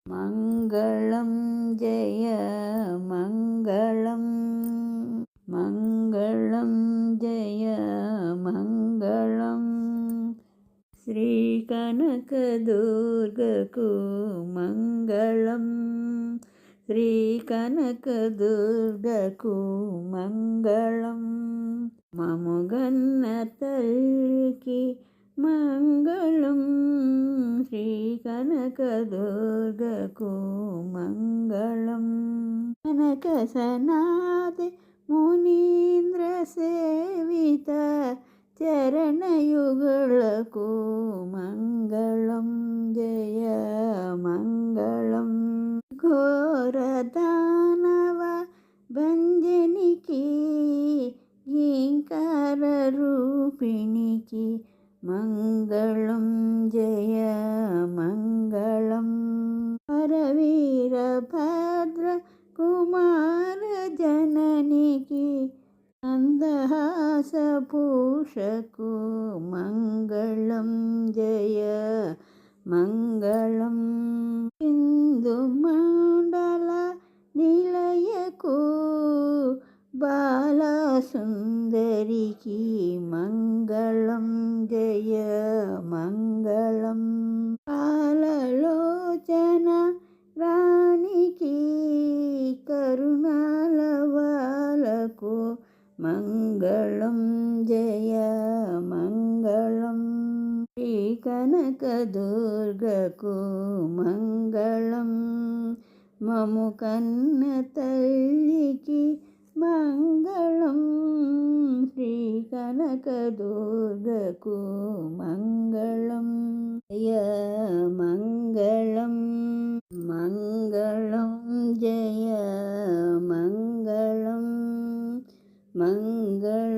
मङ्गलं जय मङ्गलं मङ्गलं जय मङ्गलं श्रीकनकदुर्गकु मङ्गलं श्रीकनकदुर्गकु मङ्गलं ममुगन्न तल्लिकी मङ्गलं श्रीकनकदुर्गकु मङ्गलं कनकसनादि मुनीन्द्रसेवित चरणयुगलकु मङ्गलं जय मङ्गलं घोरदानव भञ्जनिकी गीङ्काररूपिणिकी मङ्गलं जय मङ्गलं हरवीरभद्र कुमारजननिकी नन्दहासभूषकु मङ्गलं जय मङ्गलं हिन्दुमण्डल निलयकु बालसुन्दरिकी मङ्गलं जय मङ्गलं काललोचन राणिकी करुणालवालको मङ्गलं जय मङ्गलं श्रीकनकदुर्गकु मङ्गलं ममु कन्न तल्लिकी मङ्गलं श्रीकनकदुर्गकु मङ्गलं जय मङ्गलं मङ्गलं जय मङ्गलं मङ्गलं